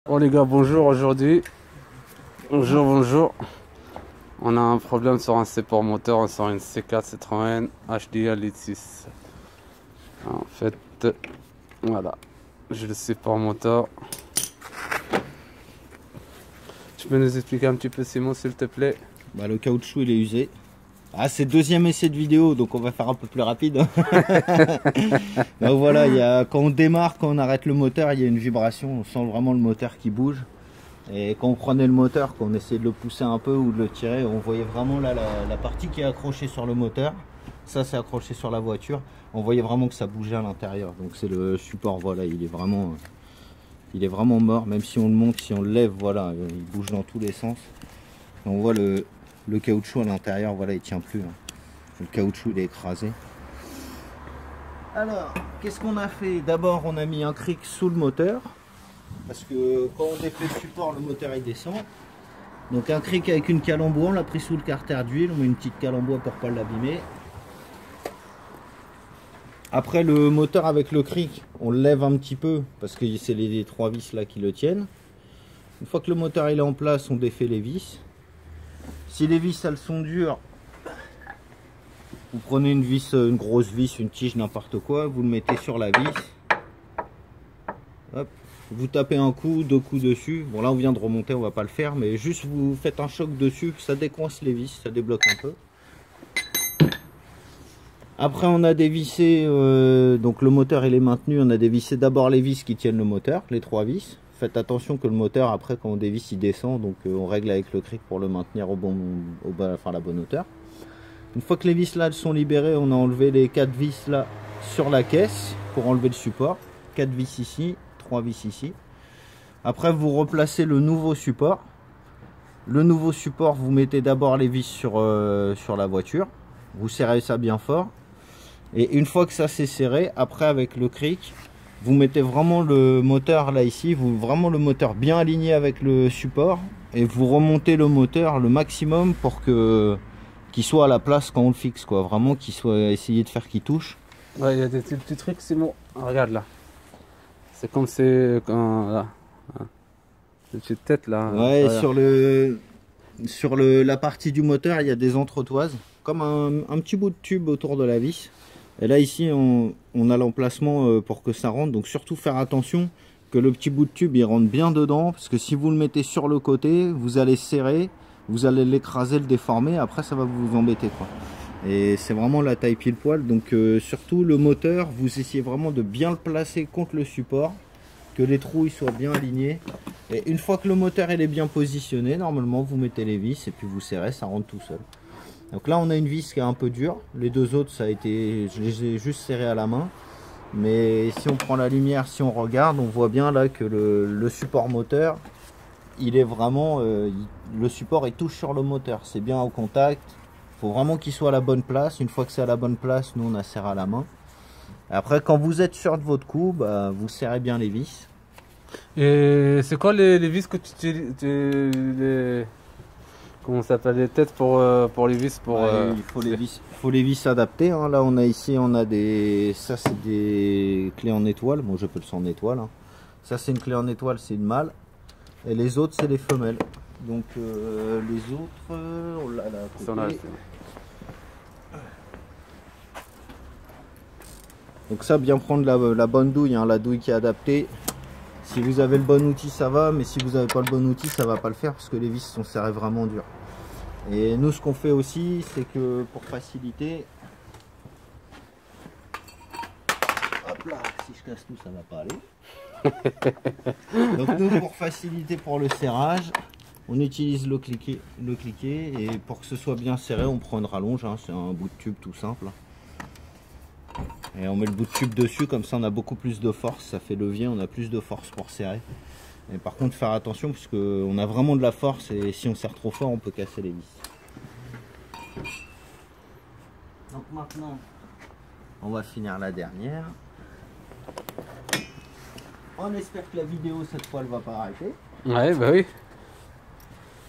Bon les gars, bonjour aujourd'hui. Bonjour. On a un problème sur un support moteur, on sort une C4 Citroën HDI Lead 6. En fait, voilà, j'ai le support moteur. Tu peux nous expliquer un petit peu, Simon, s'il te plaît? Bah, le caoutchouc il est usé. Ah, c'est le deuxième essai de vidéo, donc on va faire un peu plus rapide. Donc voilà, quand on démarre, quand on arrête le moteur, il y a une vibration, on sent vraiment le moteur qui bouge. Et quand on prenait le moteur, quand on essayait de le pousser un peu ou de le tirer, on voyait vraiment là la partie qui est accrochée sur le moteur. Ça, c'est accroché sur la voiture. On voyait vraiment que ça bougeait à l'intérieur. Donc c'est le support, voilà, il est vraiment mort. Même si on le monte, si on le lève, voilà, il bouge dans tous les sens. On voit le caoutchouc à l'intérieur, voilà, il tient plus. Hein. Le caoutchouc, il est écrasé. Alors, qu'est-ce qu'on a fait? D'abord, on a mis un cric sous le moteur. Parce que quand on défait le support, le moteur il descend. Donc un cric avec une calembour, on l'a pris sous le carter d'huile. On met une petite calembour pour pas l'abîmer. Après le moteur avec le cric, on le lève un petit peu. Parce que c'est les trois vis là qui le tiennent. Une fois que le moteur il est en place, on défait les vis. Si les vis elles sont dures, vous prenez une vis, une grosse vis, une tige, n'importe quoi, vous le mettez sur la vis. Hop, vous tapez un coup, deux coups dessus. Bon là on vient de remonter, on va pas le faire, mais juste vous faites un choc dessus, ça décoince les vis, ça débloque un peu. Après on a dévissé, donc le moteur il est maintenu, on a dévissé d'abord les vis qui tiennent le moteur, les trois vis. Faites attention que le moteur après quand on dévisse il descend, donc on règle avec le cric pour le maintenir enfin, la bonne hauteur. Une fois que les vis là elles sont libérées, on a enlevé les 4 vis là sur la caisse pour enlever le support. 4 vis ici, 3 vis ici. Après vous replacez le nouveau support. Le nouveau support, vous mettez d'abord les vis sur la voiture. Vous serrez ça bien fort. Et une fois que ça s'est serré, après avec le cric, vous mettez vraiment le moteur là ici, vraiment le moteur bien aligné avec le support. Et vous remontez le moteur le maximum pour qu'il soit à la place quand on le fixe, quoi. Vraiment qu'il soit essayé de faire qu'il touche. Ouais, il y a des petits trucs, Simon. Regarde là. C'est comme c'est là. Une petite tête là. Ouais, regarde. sur la partie du moteur, il y a des entretoises, comme un petit bout de tube autour de la vis. Et là ici, on a l'emplacement pour que ça rentre. Donc surtout faire attention que le petit bout de tube il rentre bien dedans, parce que si vous le mettez sur le côté, vous allez serrer, vous allez l'écraser, le déformer. Après, ça va vous embêter, quoi. Et c'est vraiment la taille pile poil. Donc surtout le moteur, vous essayez vraiment de bien le placer contre le support, que les trous ils soient bien alignés. Et une fois que le moteur il est bien positionné, normalement vous mettez les vis et puis vous serrez, ça rentre tout seul. Donc là on a une vis qui est un peu dure. Les deux autres ça a été, je les ai juste serrés à la main. Mais si on prend la lumière, si on regarde, on voit bien là que le support moteur, il est vraiment, le support il touche sur le moteur. C'est bien au contact. Il faut vraiment qu'il soit à la bonne place. Une fois que c'est à la bonne place, nous on a serré à la main. Après, quand vous êtes sûr de votre coup, bah, vous serrez bien les vis. Et c'est quoi les vis que tu utilises, comment ça s'appelle, les têtes pour les vis pour Ouais, il faut les vis adaptées. Hein. Là, on a des, ça c'est des clés en étoile. Bon, je peux le son en étoile. Hein. Ça c'est une clé en étoile, c'est une mâle. Et les autres c'est les femelles. Donc les autres, on l'a là. Donc ça, bien prendre la bonne douille, hein, la douille qui est adaptée. Si vous avez le bon outil, ça va, mais si vous n'avez pas le bon outil, ça va pas le faire parce que les vis sont serrées vraiment dur. Et nous, ce qu'on fait aussi, c'est que pour faciliter, hop là, si je casse tout, ça va pas aller. Donc nous, pour faciliter pour le serrage, on utilise le cliquet, et pour que ce soit bien serré, on prend une rallonge, hein, c'est un bout de tube tout simple. Et on met le bout de tube dessus, comme ça on a beaucoup plus de force, ça fait levier, on a plus de force pour serrer. Et par contre faire attention parce qu'on a vraiment de la force et si on serre trop fort on peut casser les vis. Donc maintenant on va finir la dernière. On espère que la vidéo cette fois elle va pas arrêter. Ouais, bah oui.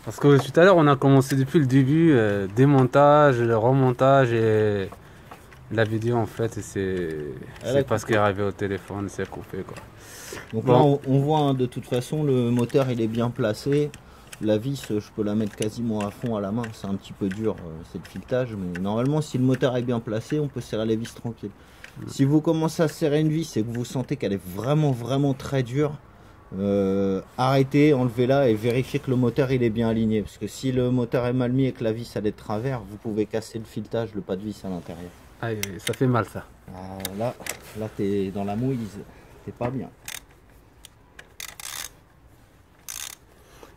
Parce que tout à l'heure on a commencé depuis le début, démontage, le remontage et La vidéo en fait, c'est pas ce qui est arrivé au téléphone, c'est coupé quoi. Donc bon. là on voit hein, de toute façon le moteur il est bien placé. La vis je peux la mettre quasiment à fond à la main, c'est un petit peu dur, c'est le filetage, mais normalement si le moteur est bien placé on peut serrer les vis tranquille. Si vous commencez à serrer une vis et que vous sentez qu'elle est vraiment très dure, arrêtez, enlevez-la et vérifiez que le moteur il est bien aligné, parce que si le moteur est mal mis et que la vis elle est de travers, vous pouvez casser le filetage, le pas de vis à l'intérieur. Aïe, ça fait mal ça. Là t'es dans la mouise, t'es pas bien.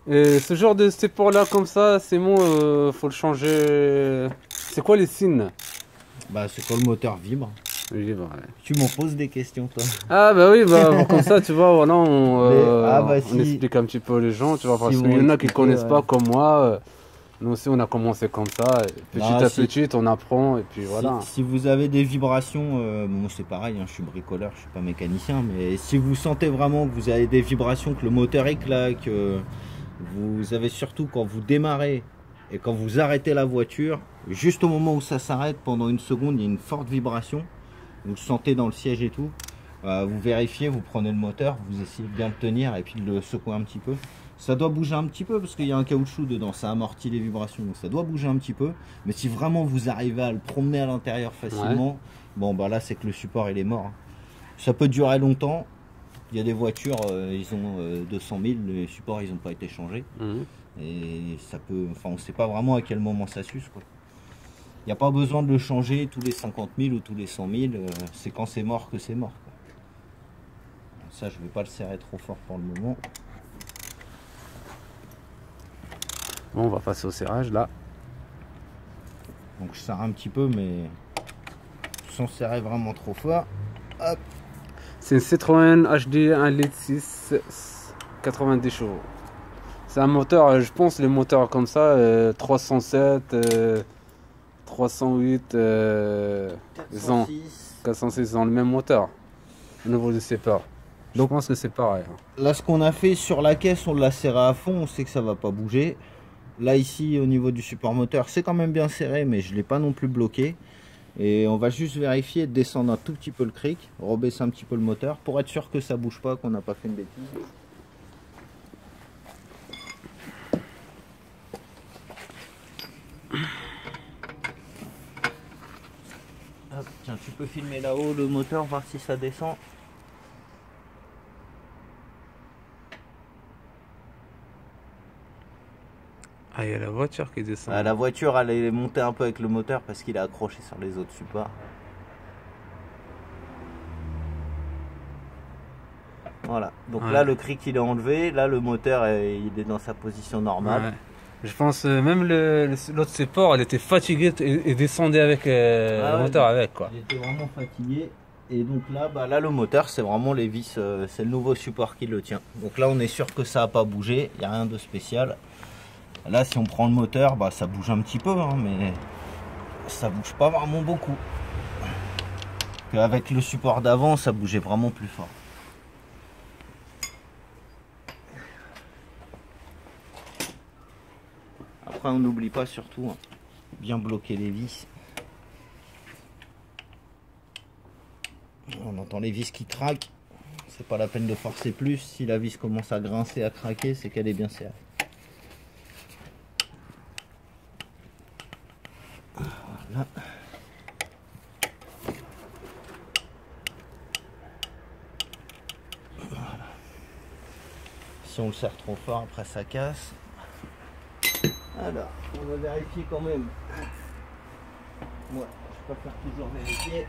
Et ce genre de support là comme ça, c'est bon, faut le changer. C'est quoi les signes? Bah c'est quand le moteur vibre. Vibre, ouais. Tu m'en poses des questions toi. Ah bah oui, bah comme ça tu vois, voilà, on si, explique un petit peu les gens, tu vois, parce si qu'il y en a qui expliquer, connaissent pas comme moi. Nous aussi on a commencé comme ça, et petit à petit on apprend et puis voilà. Si vous avez des vibrations, bon c'est pareil, hein, je suis bricoleur, je suis pas mécanicien, mais si vous sentez vraiment que vous avez des vibrations, que le moteur est claque, vous avez surtout quand vous démarrez et quand vous arrêtez la voiture, juste au moment où ça s'arrête, pendant une seconde, il y a une forte vibration, vous le sentez dans le siège et tout, vous vérifiez, vous prenez le moteur, vous essayez de bien le tenir et puis de le secouer un petit peu. Ça doit bouger un petit peu parce qu'il y a un caoutchouc dedans, ça amortit les vibrations, donc ça doit bouger un petit peu. Mais si vraiment vous arrivez à le promener à l'intérieur facilement, ouais. Bon bah là c'est que le support il est mort. Ça peut durer longtemps. Il y a des voitures, ils ont 200 000, les supports ils n'ont pas été changés. Et ça peut, enfin on sait pas vraiment à quel moment ça s'use quoi. Il n'y a pas besoin de le changer tous les 50 000 ou tous les 100 000, c'est quand c'est mort que c'est mort. Quoi. Ça je vais pas le serrer trop fort pour le moment. Bon, on va passer au serrage là. Donc je serre un petit peu, mais sans serrer vraiment trop fort. Hop. C'est une Citroën HD 1,6 litre 90 chevaux. C'est un moteur, je pense les moteurs comme ça, 307, 308, 406, ils ont le même moteur au niveau de ses parts. Donc je pense que c'est pareil. Là ce qu'on a fait sur la caisse, on l'a serré à fond, on sait que ça va pas bouger. Là ici au niveau du support moteur c'est quand même bien serré, mais je ne l'ai pas non plus bloqué. Et on va juste vérifier, descendre un tout petit peu le cric, rebaisser un petit peu le moteur pour être sûr que ça bouge pas, qu'on n'a pas fait une bêtise. Hop, tiens, tu peux filmer là-haut le moteur, voir si ça descend. Ah, il y a la voiture qui descend. Ah, la voiture, elle est montée un peu avec le moteur parce qu'il est accroché sur les autres supports. Voilà, donc ouais. Là le cric il est enlevé, là le moteur il est dans sa position normale. Ouais. Je pense même l'autre support, elle était fatiguée et descendait avec le moteur avec quoi. Il était vraiment fatigué. Et donc là, bah là le moteur c'est vraiment les vis, c'est le nouveau support qui le tient. Donc là on est sûr que ça n'a pas bougé, il n'y a rien de spécial. Là si on prend le moteur, bah ça bouge un petit peu, hein, mais ça bouge pas vraiment beaucoup. Avec le support d'avant ça bougeait vraiment plus fort. Après on n'oublie pas surtout, hein, bien bloquer les vis. On entend les vis qui craquent, c'est pas la peine de forcer plus. Si la vis commence à grincer, à craquer, c'est qu'elle est bien serrée. Voilà. Voilà. Si on le serre trop fort, après ça casse. Alors, on va vérifier quand même. Moi, je préfère toujours vérifier.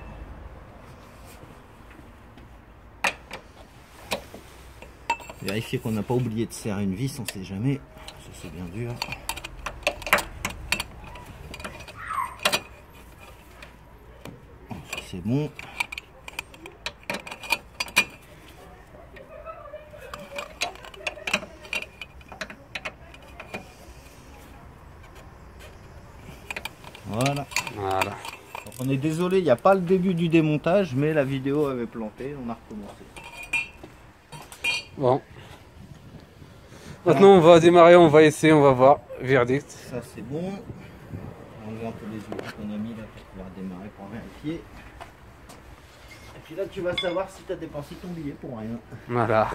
Vérifier qu'on n'a pas oublié de serrer une vis, on sait jamais. Ça c'est bien dur. Ça c'est bon. Voilà. Voilà. Donc on est désolé, il n'y a pas le début du démontage, mais la vidéo avait planté, on a recommencé. Bon. Maintenant on va démarrer, on va essayer, on va voir. Verdict. Ça c'est bon. On regarde un peu les outils qu'on a mis là pour pouvoir démarrer pour vérifier. Et puis là tu vas savoir si tu as dépensé ton billet pour rien. Voilà.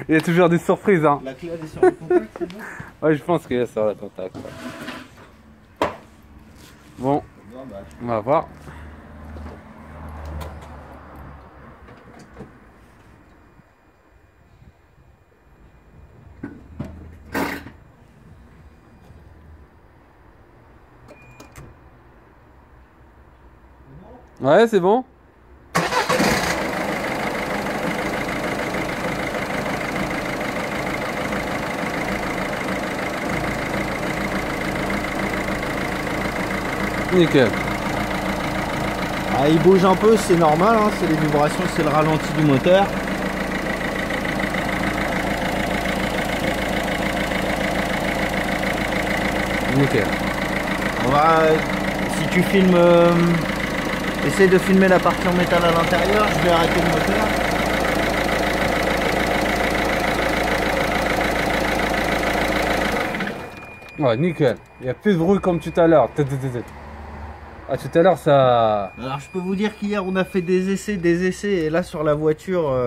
Il y a toujours des surprises, hein. La clé elle est sur le contact, c'est bon? Ouais, je pense qu'il est sur le contact. Bon, on va voir. Ouais, c'est bon. Nickel. Ah, il bouge un peu, c'est normal, hein, c'est les vibrations, c'est le ralenti du moteur. Nickel. On va, si tu filmes, essaye de filmer la partie en métal à l'intérieur, je vais arrêter le moteur. Ouais, nickel. Il n'y a plus de bruit comme tout à l'heure. Ah, tout à l'heure, ça... Alors je peux vous dire qu'hier on a fait des essais, et là sur la voiture,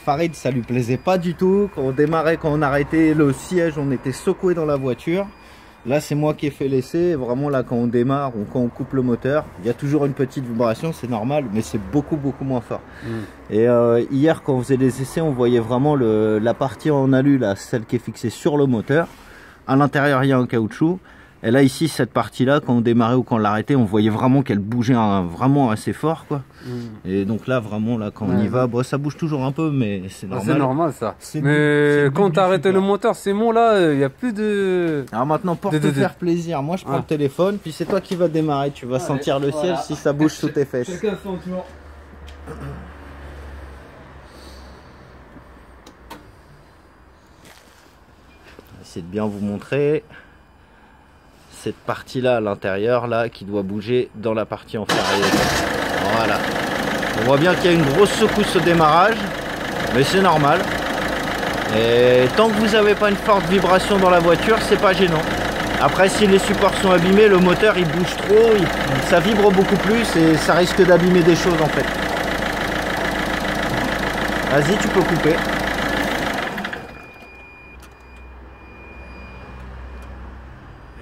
Farid ça lui plaisait pas du tout. Quand on démarrait, quand on arrêtait le siège, on était secoué dans la voiture. Là c'est moi qui ai fait l'essai, vraiment là quand on démarre ou quand on coupe le moteur, il y a toujours une petite vibration, c'est normal, mais c'est beaucoup moins fort. Et hier quand on faisait les essais, on voyait vraiment la partie en alu, là, celle qui est fixée sur le moteur. À l'intérieur il y a un caoutchouc. Et là ici cette partie là quand on démarrait ou quand on l'arrêtait on voyait vraiment qu'elle bougeait vraiment assez fort quoi. Et donc là vraiment là quand on y va, bon, ça bouge toujours un peu mais c'est normal. C'est normal ça. Mais quand tu as arrêté le moteur, c'est bon là, il n'y a plus de... Alors maintenant pour te faire plaisir, moi je prends le téléphone puis c'est toi qui vas démarrer, tu vas sentir le siège si ça bouge sous tes fesses. Chacun son tour. Essayer de bien vous montrer cette partie là à l'intérieur là qui doit bouger dans la partie inférieure. Voilà, on voit bien qu'il y a une grosse secousse au démarrage mais c'est normal, et tant que vous n'avez pas une forte vibration dans la voiture c'est pas gênant. Après si les supports sont abîmés, le moteur il bouge trop, ça vibre beaucoup plus et ça risque d'abîmer des choses en fait. Vas-y, tu peux couper.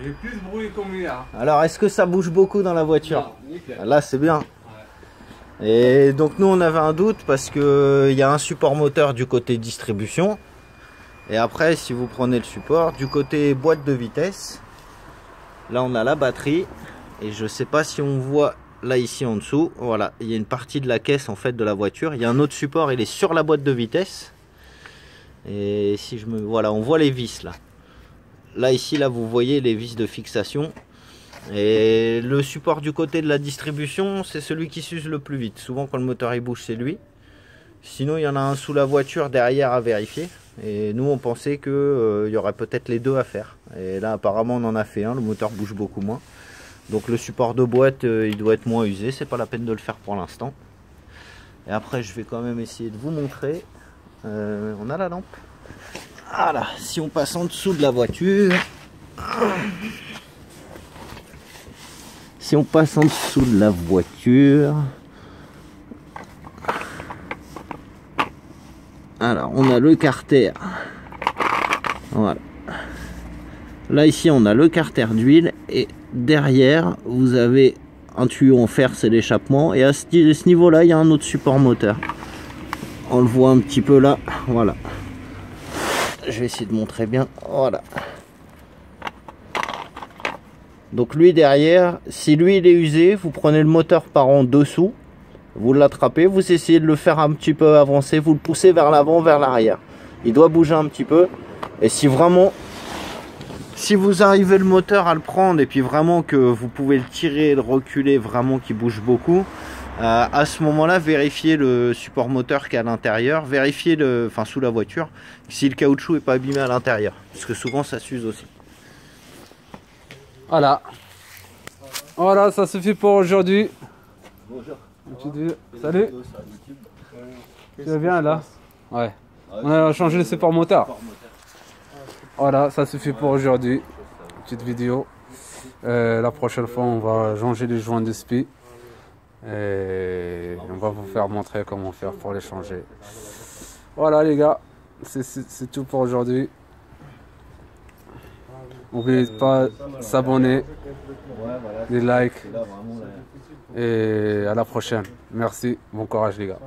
Il y a plus de bruit comme hier. Alors, est-ce que ça bouge beaucoup dans la voiture? Non, là, c'est bien. Ouais. Et donc, nous, on avait un doute parce qu'il y a un support moteur du côté distribution. Et après, si vous prenez le support, du côté boîte de vitesse, là, on a la batterie. Et je sais pas si on voit là, ici, en dessous. Voilà, il y a une partie de la caisse, en fait, de la voiture. Il y a un autre support, il est sur la boîte de vitesse. Et si je me... Voilà, on voit les vis, là. Là ici là vous voyez les vis de fixation, et le support du côté de la distribution c'est celui qui s'use le plus vite. Souvent quand le moteur il bouge c'est lui, sinon il y en a un sous la voiture derrière à vérifier, et nous on pensait que y aurait peut-être les deux à faire, et là apparemment on en a fait un, le moteur bouge beaucoup moins, donc le support de boîte il doit être moins usé, c'est pas la peine de le faire pour l'instant. Et après je vais quand même essayer de vous montrer, on a la lampe. Voilà, si on passe en dessous de la voiture, alors on a le carter, voilà, là ici on a le carter d'huile, et derrière vous avez un tuyau en fer, c'est l'échappement, et à ce niveau là il y a un autre support moteur, on le voit un petit peu là, voilà. Je vais essayer de montrer bien, voilà. Donc lui derrière, si lui il est usé, vous prenez le moteur par en dessous, vous l'attrapez, vous essayez de le faire un petit peu avancer, vous le poussez vers l'avant, vers l'arrière. Il doit bouger un petit peu, et si vraiment, si vous arrivez le moteur à le prendre, et puis vraiment que vous pouvez le tirer, le reculer, vraiment qu'il bouge beaucoup, à ce moment-là, vérifiez le support moteur qui est à l'intérieur, vérifiez sous la voiture, si le caoutchouc n'est pas abîmé à l'intérieur, parce que souvent ça s'use aussi. Voilà. Voilà, ça suffit pour aujourd'hui. Bonjour. Salut. Tu vas bien là? Ouais. On a changé le support moteur. Voilà, ça suffit pour aujourd'hui. Petite vidéo. La prochaine fois, on va changer les joints de spi. Et on va vous faire montrer comment faire pour les changer. Voilà les gars, c'est tout pour aujourd'hui. N'oubliez pas de s'abonner, les likes. Et à la prochaine. Merci, bon courage les gars.